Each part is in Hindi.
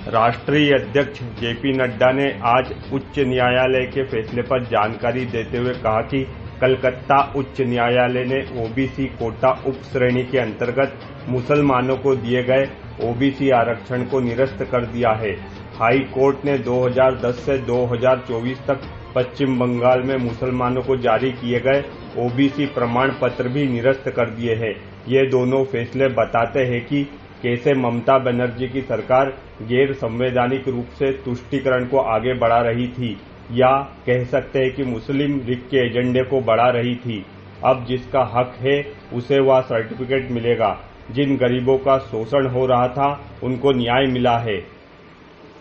राष्ट्रीय अध्यक्ष जेपी नड्डा ने आज उच्च न्यायालय के फैसले पर जानकारी देते हुए कहा कि कलकत्ता उच्च न्यायालय ने ओबीसी कोटा उप श्रेणी के अंतर्गत मुसलमानों को दिए गए ओबीसी आरक्षण को निरस्त कर दिया है। हाई कोर्ट ने 2010 से 2024 तक पश्चिम बंगाल में मुसलमानों को जारी किए गए ओबीसी प्रमाण पत्र भी निरस्त कर दिए हैं। ये दोनों फैसले बताते हैं कि कैसे ममता बनर्जी की सरकार गैर संवैधानिक रूप से तुष्टीकरण को आगे बढ़ा रही थी, या कह सकते हैं कि मुस्लिम लीग के एजेंडे को बढ़ा रही थी। अब जिसका हक है उसे वह सर्टिफिकेट मिलेगा। जिन गरीबों का शोषण हो रहा था उनको न्याय मिला है।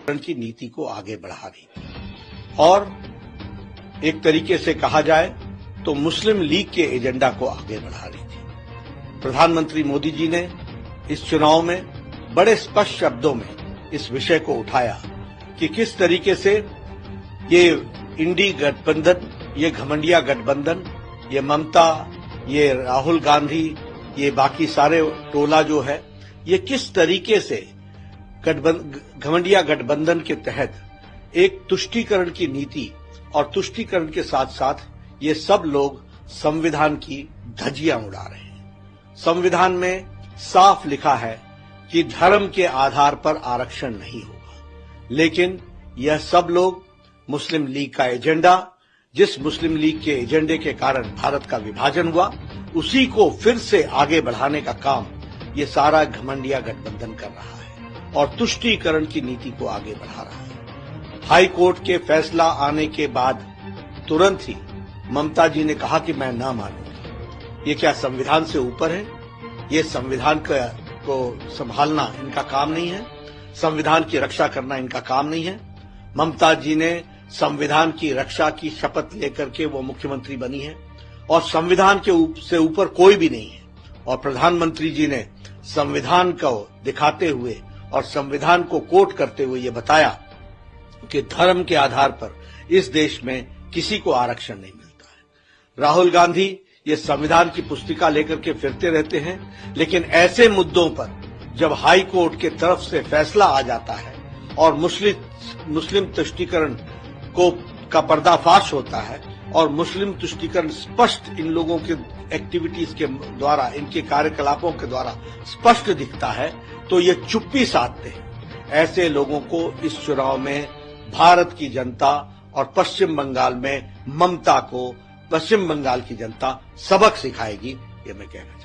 की नीति को आगे बढ़ा रही थी और एक तरीके से कहा जाए तो मुस्लिम लीग के एजेंडा को आगे बढ़ा रही थी। प्रधानमंत्री मोदी जी ने इस चुनाव में बड़े स्पष्ट शब्दों में इस विषय को उठाया कि किस तरीके से ये इंडी गठबंधन, ये घमंडिया गठबंधन, ये ममता, ये राहुल गांधी, ये बाकी सारे टोला जो है, ये किस तरीके से घमंडिया गठबंधन के तहत एक तुष्टीकरण की नीति और तुष्टीकरण के साथ साथ ये सब लोग संविधान की धज्जियां उड़ा रहे हैं। संविधान में साफ लिखा है कि धर्म के आधार पर आरक्षण नहीं होगा, लेकिन यह सब लोग मुस्लिम लीग का एजेंडा, जिस मुस्लिम लीग के एजेंडे के कारण भारत का विभाजन हुआ, उसी को फिर से आगे बढ़ाने का काम ये सारा घमंडिया गठबंधन कर रहा है और तुष्टीकरण की नीति को आगे बढ़ा रहा है। हाई कोर्ट के फैसला आने के बाद तुरंत ही ममता जी ने कहा कि मैं ना मानूंगी। ये क्या संविधान से ऊपर है? ये संविधान को संभालना इनका काम नहीं है, संविधान की रक्षा करना इनका काम नहीं है। ममता जी ने संविधान की रक्षा की शपथ लेकर के वो मुख्यमंत्री बनी है और संविधान के से ऊपर कोई भी नहीं है। और प्रधानमंत्री जी ने संविधान को दिखाते हुए और संविधान को कोट करते हुए ये बताया कि धर्म के आधार पर इस देश में किसी को आरक्षण नहीं मिलता है। राहुल गांधी ये संविधान की पुस्तिका लेकर के फिरते रहते हैं, लेकिन ऐसे मुद्दों पर जब हाई कोर्ट के तरफ से फैसला आ जाता है और मुस्लिम तुष्टीकरण का पर्दाफाश होता है और मुस्लिम तुष्टीकरण स्पष्ट इन लोगों के एक्टिविटीज के द्वारा, इनके कार्यकलापों के द्वारा स्पष्ट दिखता है, तो ये चुप्पी साधते हैं। ऐसे लोगों को इस चुनाव में भारत की जनता और पश्चिम बंगाल में ममता को पश्चिम बंगाल की जनता सबक सिखाएगी, ये मैं कहना चाहूँ।